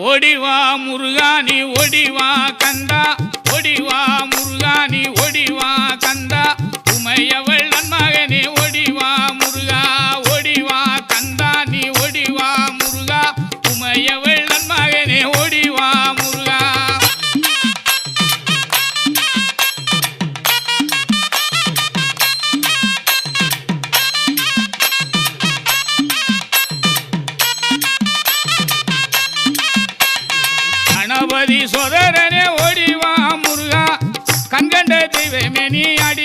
ஓடிவா முருகானி ஓடிவா கந்தா ஓடிவா முருகானி ஓடிவா கந்தா உமையவள் நன்மகனே ஓடிவா முருகா ஓடிவா கந்தா நீ ஓடிவா முருகா உமையவள் நன்மகனே ஓடிவா முருகா கணபதி சோதரனே ஓடிவா முருகா கண்கண்ட தெய்வமே நீ அடி